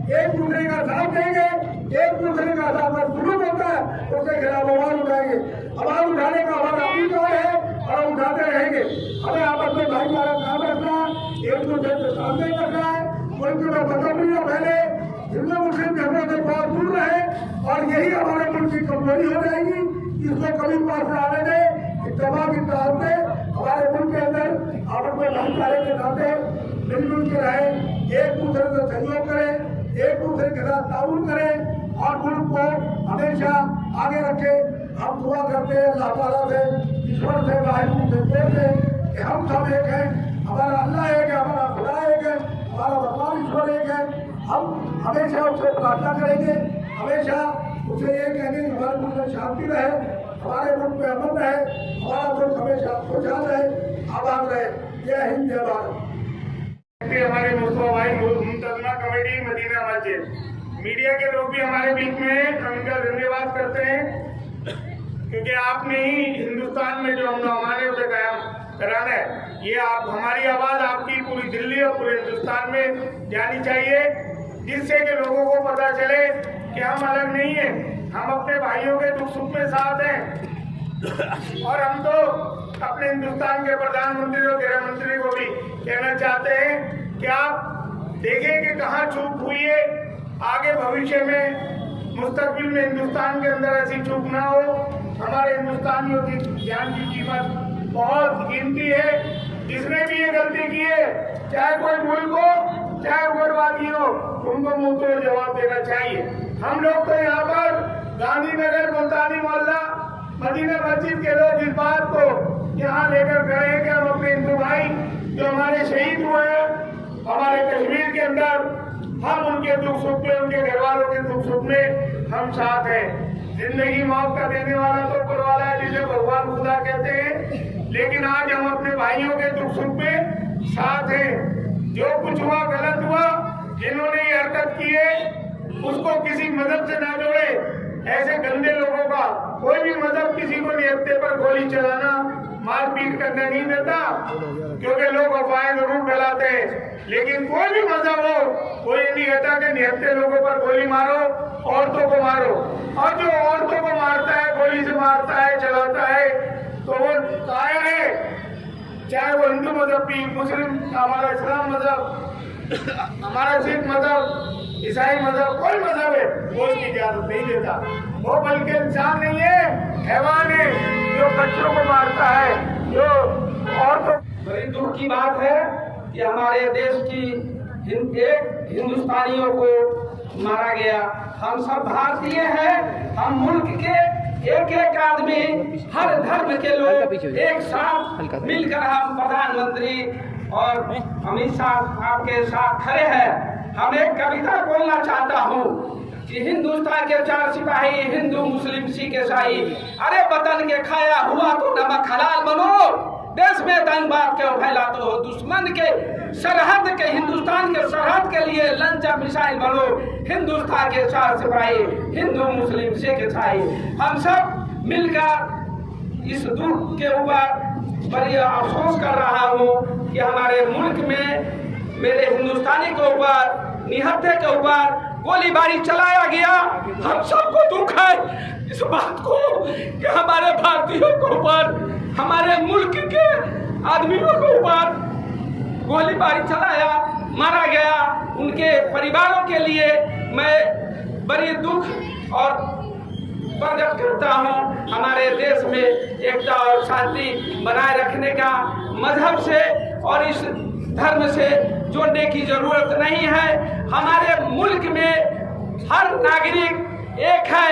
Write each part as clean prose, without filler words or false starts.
एक दूसरे का साथ देंगे, एक दूसरे का साथ सुलूक होता है उसके खिलाफ आवाज उठाएंगे। आवाज उठाने का हमारा अधिकार है और उठाते रहेंगे। हमें आपस में भाईचारा काम रखना, एक दूसरे से सामने रखना है, मुल्क में बदमनी पहले हिंदू मुस्लिम झगड़ों से बहुत दूर रहे और यही हमारे मुल्क की कमजोरी हो जाएगी। इसको कभी पास न आने दें। इत्तेफाक की तरह से हमारे मुल्क के अंदर आपस में भाईचारे के नाते मिलजुल के रहे, एक दूसरे से सहयोग करें, एक दूसरे के साथ ताउन करें और मुल्क को हमेशा आगे रखें। हम दुआ करते हैं अल्लाह ताला से, ईश्वर से, वाहिगुरू से कहते हैं कि हम सब एक हैं, हमारा अल्लाह एक है, हमारा खुदा एक है, हमारा भगवान ईश्वर एक है। हम हमेशा उससे प्रार्थना करेंगे, हमेशा उसे ये कहेंगे कि हमारे मुल्क में शांति रहे, हमारे मुल्क में अमन रहे, हमारा मुल्क हमेशा खुशहाल रहे, आबाद रहे। जय हिंद, जय भारत। हमारे मुस्तफा भाई मुंतजमा कमेटी मदीना मस्जिद, मीडिया के लोग भी हमारे बीच में हम इनका धन्यवाद करते हैं क्योंकि आपने ही हिंदुस्तान में जो हम हमारे उसे कायम कराना है। ये आप हमारी आवाज आपकी पूरी दिल्ली और पूरे हिंदुस्तान में जानी चाहिए, जिससे कि लोगों को पता चले कि हम अलग नहीं है, हम अपने भाइयों के दुख सुख में साथ हैं। और हम तो अपने हिंदुस्तान के प्रधानमंत्री और गृह मंत्री को भी कहना चाहते हैं कि आप देखें कि कहाँ चूक हुई है, आगे भविष्य में मुस्तकबिल में हिंदुस्तान के अंदर ऐसी चूक ना हो। हमारे हिंदुस्तानियों की जान की कीमत बहुत कीमती है। जिसने भी ये गलती की है, चाहे कोई मुल्क हो चाहे उग्रवादी हो, उनको मुंह तोड़ जवाब देना चाहिए। हम लोग तो यहाँ पर गांधीनगर, मुल्तानी मोहल्ला, मदीना मस्जिद के लोग इस बात को यहाँ लेकर खड़े हैं कि हम अपने हिंदू भाई जो हमारे शहीद हुए हैं हमारे कश्मीर के अंदर, हम उनके दुख सुख में, उनके घर वालों के दुख सुख में हम साथ हैं। जिंदगी मौत का देने वाला तो ऊपर वाला है, जिसे भगवान खुदा कहते हैं, लेकिन आज हम अपने भाइयों के दुख सुख में साथ हैं। जो कुछ हुआ गलत हुआ, जिन्होंने ये हरकत की है उसको किसी मजहब से ना जोड़े। ऐसे गंदे लोगों का कोई भी मजहब किसी को निहत्थे पर गोली चलाना, मारपीट करने नहीं देता, क्योंकि लोग अफवाहें जरूर फैलाते हैं, लेकिन कोई भी मजहब हो, कोई नहीं कहता कि निहत्थे लोगों पर गोली मारो, औरतों को मारो। और जो औरतों को मारता है, गोली से मारता है, चलाता है, तो वो कायर है। चाहे वो हिंदू मजहब भी, मुस्लिम, हमारा इस्लाम मजहब, हमारा सिख मजहब, ईसाई मजहब, कोई मजहब है, वो उसकी इजाजत नहीं देता। वो बल्कि इंसान नहीं है, हैवान है, जो बच्चों को मारता है, जो औरतों। बड़ी दुख की बात है कि हमारे देश की एक हिंदुस्तानियों को मारा गया। हम सब भारतीय हैं, हम मुल्क के एक एक आदमी, हर धर्म के लोग एक साथ मिलकर हम प्रधानमंत्री और अमित शाह आपके साथ खड़े हैं। हम एक कविता बोलना चाहता हूँ कि हिंदुस्तान के 4 सिपाही, हिंदू मुस्लिम सिख ईसाई, अरे वतन के खाया हुआ तो नमक हलाल बनो, देश में दंगबाद क्यों फैलाते हो, दुश्मन के सरहद के, हिंदुस्तान के सरहद के लिए लंचा मिसाइल बनो। हिंदुस्तान के 4 सिपाही, हिंदू मुस्लिम सिख ईसाई, हम सब मिलकर इस दुख के ऊपर बड़ी अफसोस कर रहा हूँ कि हमारे मुल्क में मेरे हिंदुस्तानी के ऊपर, निहत्थे के ऊपर गोलीबारी चलाया गया। हम सबको दुख है इस बात को कि हमारे भारतीयों के ऊपर, हमारे मुल्क के आदमियों के ऊपर गोलीबारी चलाया, मारा गया। उनके परिवारों के लिए मैं बड़ी दुख और प्रकट करता हूँ। हमारे देश में एकता और शांति बनाए रखने का मजहब से और इस धर्म से जोड़ने की जरूरत नहीं है। हमारे मुल्क में हर नागरिक एक है,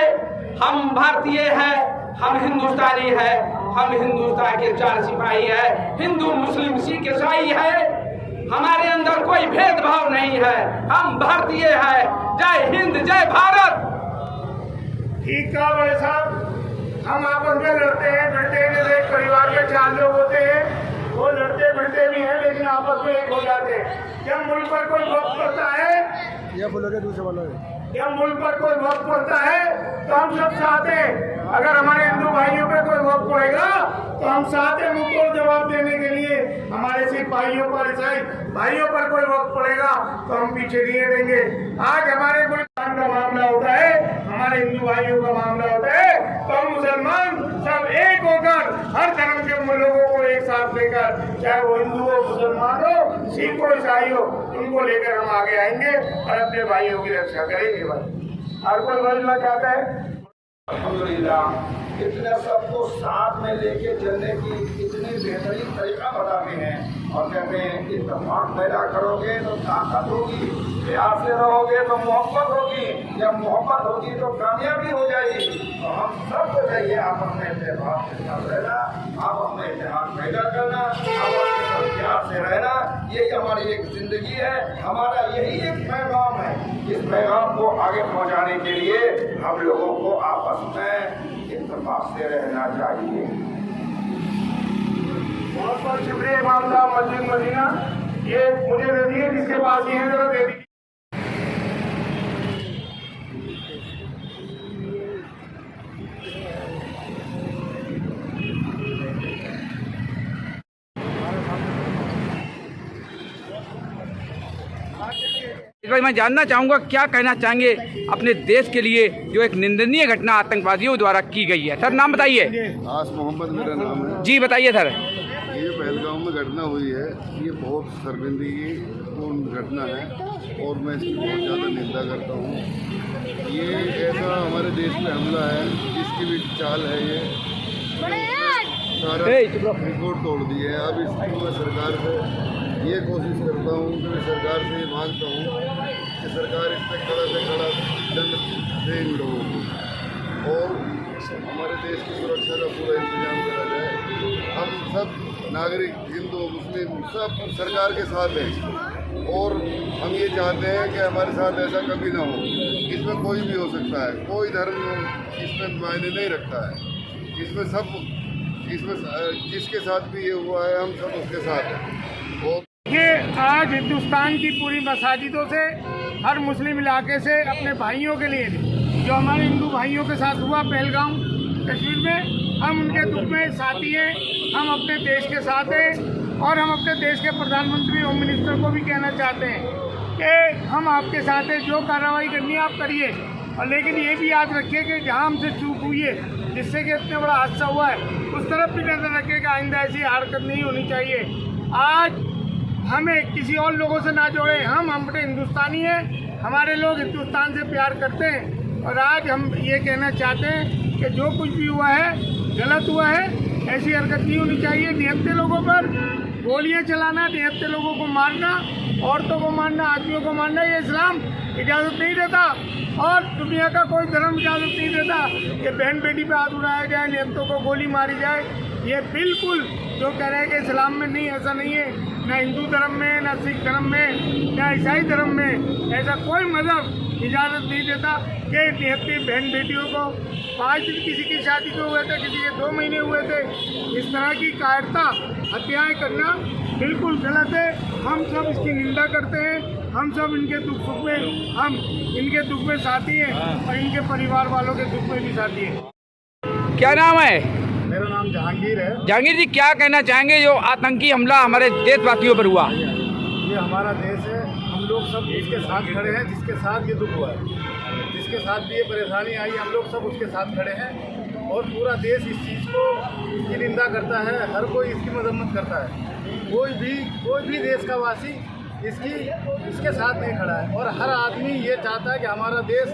हम भारतीय हैं, हम हिंदुस्तानी हैं, हम हिंदुस्तान के 4 सिपाही हैं, हिंदू मुस्लिम सिख ईसाई है, हमारे अंदर कोई भेदभाव नहीं है, हम भारतीय हैं। जय हिंद, जय भारत। ठीक कहा भाई साहब, हम आपस में लड़ते हैं, भिड़ते हैं, जैसे एक परिवार के 4 लोग होते हैं, वो लड़ते भिड़ते भी हैं, लेकिन आपस में एक हो जाते हैं। जब मुल्क पर कोई वक्त पड़ता है, जब मुल्क पर कोई वक्त पड़ता है तो हम सब साथ हैं। अगर हमारे हिंदू भाइयों पे कोई वक्त पड़ेगा तो हम साथ हैं मुंह तोड़ जवाब देने के लिए। हमारे सिख मुस्लिम भाइयों पर, ईसाई भाइयों पर कोई वक्त पड़ेगा तो हम पीछे नहीं हटेंगे। आज हमारे मुल्क का मामला होता है, हमारे हिंदू भाइयों का मामला होता है, तो हम मुसलमान सब एक होकर हर धर्म के लोगों को एक साथ लेकर, चाहे वो हिंदू हो, मुसलमान हो, सिख हो, ईसाई हो, उनको लेकर हम आगे आएंगे और अपने भाइयों की रक्षा करेंगे। भाई और कोई बोलना चाहता है? अल्हम्दुलिल्लाह इतने सबको साथ में लेके चलने की इतनी बेहतरीन तरीका बताते हैं और कहते हैं इत्तेफाक पैदा करोगे तो ताकत होगी, प्यार से रहोगे तो मोहब्बत होगी, जब मोहब्बत होगी तो कामयाबी हो जाएगी। तो हम सबको चाहिए आप अपने इत्तेफाक के साथ रहना, आप अपने इत्तेफाक पैदा करना, आप अपने साथ प्यार से रहना, यही हमारी एक जिंदगी है, हमारा यही एक पैगाम है। इस पैगाम को आगे पहुँचाने के लिए हम लोगों को आपस में इत्तेफाक से रहना चाहिए। बहुत बहुत शुक्रिया इमाम साहब, मस्जिद मदीना ये मुझे दे दिए, जिसके पास ये है जरा दे दीजिए। इस बार मैं जानना चाहूँगा क्या कहना चाहेंगे अपने देश के लिए जो एक निंदनीय घटना आतंकवादियों द्वारा की गई है। सर नाम बताइए। आस मोहम्मद मेरा नाम है जी बताइए सर। ये पहलगाम में घटना हुई है, ये बहुत शर्मिंदगी घटना है और मैं इसकी बहुत ज़्यादा निंदा करता हूँ। ये ऐसा हमारे देश में हमला है जिसकी भी चाल है, ये सारा रिकॉर्ड तोड़ दिए है। अब इसकी मैं सरकार से ये कोशिश करता हूँ कि मैं सरकार से ये मांगता हूँ कि सरकार इस पर कड़ा से कड़ा दंड दे इन लोगों को और हमारे देश की सुरक्षा का पूरा इंतजाम करा जाए। हम सब नागरिक, हिंदू मुस्लिम सब सरकार के साथ हैं और हम ये चाहते हैं कि हमारे साथ ऐसा कभी ना हो। इसमें कोई भी हो सकता है, कोई धर्म इसमें मायने नहीं रखता है। इसमें जिसके साथ भी ये हुआ है हम सब उसके साथ हैं। और ये आज हिंदुस्तान की पूरी मसाजिदों से, हर मुस्लिम इलाके से अपने भाइयों के लिए जो हमारे हिंदू भाइयों के साथ हुआ पहलगाम कश्मीर में, हम उनके दुख में साथी हैं, हम अपने देश के साथ हैं और हम अपने देश के प्रधानमंत्री होम मिनिस्टर को भी कहना चाहते हैं कि हम आपके साथ हैं, जो कार्रवाई करनी है आप करिए। और लेकिन ये भी याद रखिए कि जहाँ हमसे चूक हुई है, जिससे कि इतना बड़ा हादसा हुआ है, उस तरफ भी नजर रखिए कि आइंदा ऐसी हरकत नहीं होनी चाहिए। आज हमें किसी और लोगों से ना जोड़े, हम अपने हिंदुस्तानी हैं, हमारे लोग हिंदुस्तान से प्यार करते हैं और आज हम ये कहना चाहते हैं कि जो कुछ भी हुआ है गलत हुआ है, ऐसी हरकत नहीं होनी चाहिए। निहत्थे लोगों पर गोलियां चलाना, निहत्थे लोगों को मारना, औरतों को मारना, आदमियों को मारना, ये इस्लाम इजाज़त नहीं देता और दुनिया का कोई धर्म इजाज़त नहीं देता कि बहन बेटी पे हाथ उड़ाया जाए, निहत्थों को गोली मारी जाए। ये बिल्कुल जो कह रहे हैं कि इस्लाम में नहीं, ऐसा नहीं है। न हिंदू धर्म में, न सिख धर्म में, न ईसाई धर्म में ऐसा कोई मज़हब इजाज़त नहीं देता कि निहत्थे बहन बेटियों को 5 दिन किसी की शादी को हुए थे, किसी के 2 महीने हुए थे, इस तरह की कायरता हत्याएँ करना बिल्कुल गलत है। हम सब इसकी निंदा करते हैं, हम सब इनके सुख में, हम इनके दुख में साथी हैं और इनके परिवार वालों के दुख में भी साथी हैं। क्या नाम है? मेरा नाम जहांगीर है। जहांगीर जी क्या कहना चाहेंगे जो आतंकी हमला हमारे देशवासियों पर हुआ? ये हमारा देश है, हम लोग सब इसके साथ खड़े हैं, जिसके साथ ये दुख हुआ है, जिसके साथ भी ये परेशानी आई, हम लोग सब उसके साथ खड़े हैं और पूरा देश इस चीज़ को की निंदा करता है, हर कोई इसकी मजम्मत करता है। कोई भी देश का वासी इसके साथ नहीं खड़ा है और हर आदमी ये चाहता है कि हमारा देश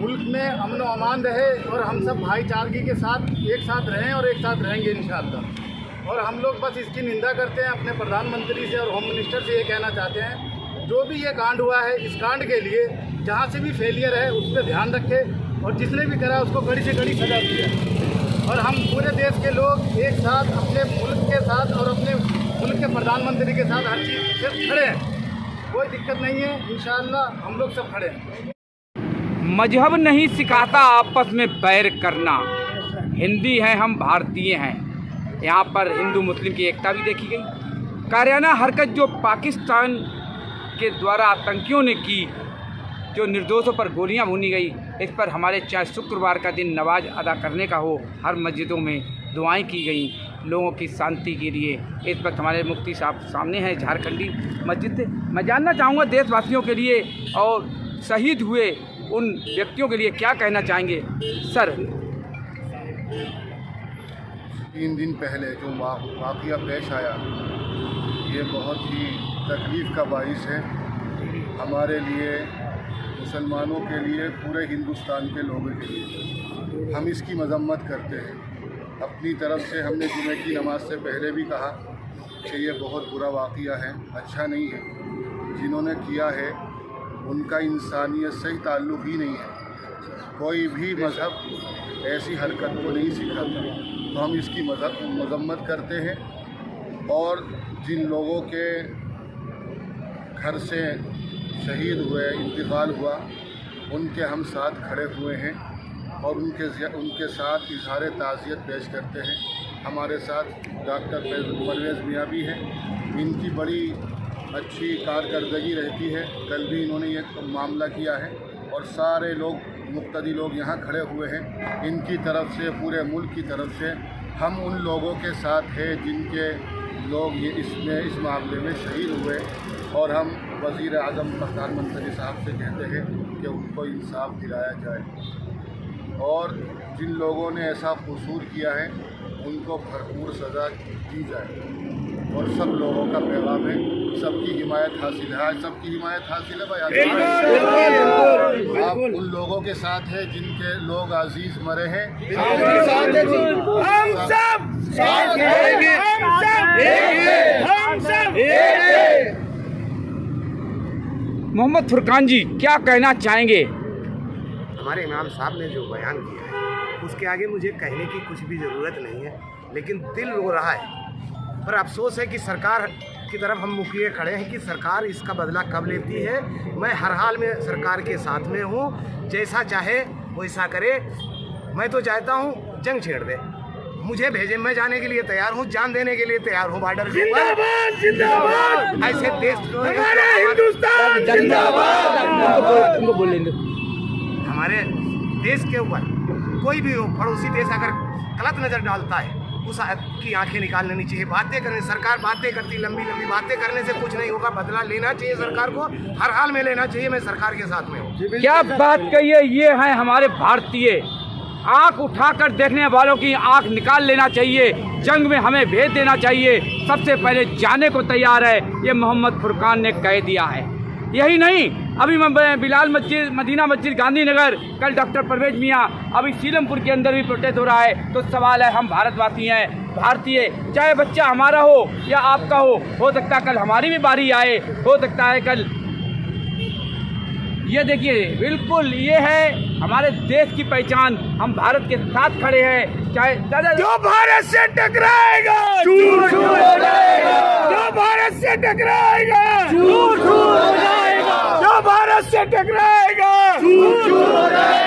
मुल्क में अमन व अमान रहे और हम सब भाईचारगी के साथ एक साथ रहें और एक साथ रहेंगे इंशाअल्लाह। और हम लोग बस इसकी निंदा करते हैं, अपने प्रधानमंत्री से और होम मिनिस्टर से ये कहना चाहते हैं जो भी ये कांड हुआ है, इस कांड के लिए जहाँ से भी फेलियर है उस पर ध्यान रखे और जिसने भी करा उसको कड़ी से कड़ी सजा दी। और हम पूरे देश के लोग एक साथ अपने मुल्क के साथ और अपने मुल्क के प्रधानमंत्री के साथ हर चीज़ से खड़े हैं, कोई दिक्कत नहीं है, इंशाअल्लाह हम लोग सब खड़े हैं। मजहब नहीं सिखाता आपस में बैर करना, हिंदी हैं हम, भारतीय हैं। यहाँ पर हिंदू मुस्लिम की एकता भी देखी गई। कारियाना हरकत जो पाकिस्तान के द्वारा आतंकियों ने की, जो निर्दोषों पर गोलियां भूनी गई, इस पर हमारे चाहे शुक्रवार का दिन नमाज अदा करने का हो, हर मस्जिदों में दुआएं की गई लोगों की शांति के लिए। इस वक्त हमारे मुफ्ती साहब सामने हैं झारखंडी मस्जिद से। मैं जानना चाहूँगा देशवासियों के लिए और शहीद हुए उन व्यक्तियों के लिए क्या कहना चाहेंगे सर? 3 दिन पहले जो वाक़या पेश आया ये बहुत ही तकलीफ़ का बाइस है हमारे लिए, मुसलमानों के लिए, पूरे हिंदुस्तान के लोगों के लिए। हम इसकी मजम्मत करते हैं। अपनी तरफ से हमने जुमे की नमाज से पहले भी कहा कि ये बहुत बुरा वाक़या है, अच्छा नहीं है। जिन्होंने किया है उनका इंसानियत से ताल्लुक़ ही नहीं है। कोई भी मज़हब ऐसी हरकत को नहीं सिखाता, तो हम इसकी मजम्मत करते हैं। और जिन लोगों के घर से शहीद हुए, इंतकाल हुआ, उनके हम साथ खड़े हुए हैं और उनके साथ इजहार ताज़ियत पेश करते हैं। हमारे साथ डॉक्टर परवेज़ मियाँ भी हैं, इनकी बड़ी अच्छी कारकर्दगी रहती है। कल भी इन्होंने ये मामला किया है और सारे लोग मुक्तदी लोग यहाँ खड़े हुए हैं। इनकी तरफ से, पूरे मुल्क की तरफ से हम उन लोगों के साथ हैं जिनके लोग ये इस मामले में शहीद हुए। और हम वज़ीर आज़म प्रधानमंत्री साहब से कहते हैं कि उनको इंसाफ दिलाया जाए और जिन लोगों ने ऐसा कसूर किया है उनको भरपूर सज़ा दी जाए। और सब लोगों का पैगाम है, सबकी हिमायत हासिल है। आज सबकी हिमायत हासिल है भाई। आप उन लोगों के साथ हैं जिनके लोग अजीज मरे हैं। हम सब साथ रहेंगे, हम सब मोहम्मद फुरकान जी क्या कहना चाहेंगे? हमारे इमाम साहब ने जो बयान किया है उसके आगे मुझे कहने की कुछ भी ज़रूरत नहीं है, लेकिन दिल रो रहा है। पर अफसोस है कि सरकार की तरफ हम मुखिए खड़े हैं कि सरकार इसका बदला कब लेती है। मैं हर हाल में सरकार के साथ में हूँ, जैसा चाहे वैसा करे। मैं तो चाहता हूँ जंग छेड़ दे, मुझे भेजे, मैं जाने के लिए तैयार हूँ, जान देने के लिए तैयार हूँ बॉर्डर के ऊपर। जिंदाबाद, ऐसे देश हमारा हिंदुस्तान जिंदाबाद। उनको बोल लेंगे। हमारे देश के ऊपर कोई भी हो, पड़ोसी देश अगर गलत नज़र डालता है उसकी आंखें निकाल लेनी चाहिए। बातें करने, सरकार बातें करती, लंबी लंबी बातें करने से कुछ नहीं होगा। बदला लेना चाहिए, सरकार को हर हाल में लेना चाहिए। मैं सरकार के साथ में हूँ। क्या बात कही है, ये है हमारे भारतीय। आंख उठाकर देखने वालों की आंख निकाल लेना चाहिए। जंग में हमें भेज देना चाहिए, सबसे पहले जाने को तैयार है, ये मोहम्मद फुरकान ने कह दिया है। यही नहीं, अभी मैं बिलाल मस्जिद, मदीना मस्जिद, गांधीनगर, कल डॉक्टर परवेज़ मियाँ, अभी सीलमपुर के अंदर भी प्रोटेस्ट हो रहा है। तो सवाल है, हम भारतवासी हैं, भारतीय, चाहे बच्चा हमारा हो या आपका हो सकता है कल हमारी भी बारी आए, हो सकता है कल। ये देखिए, बिल्कुल ये है हमारे देश की पहचान। हम भारत के साथ खड़े हैं, चाहे जो भारत से टकराएगा चूर चूर हो जाएगा, जो भारत से टकराएगा चूर चूर हो जाएगा, जो भारत से टकराएगा चूर चूर हो जाएगा।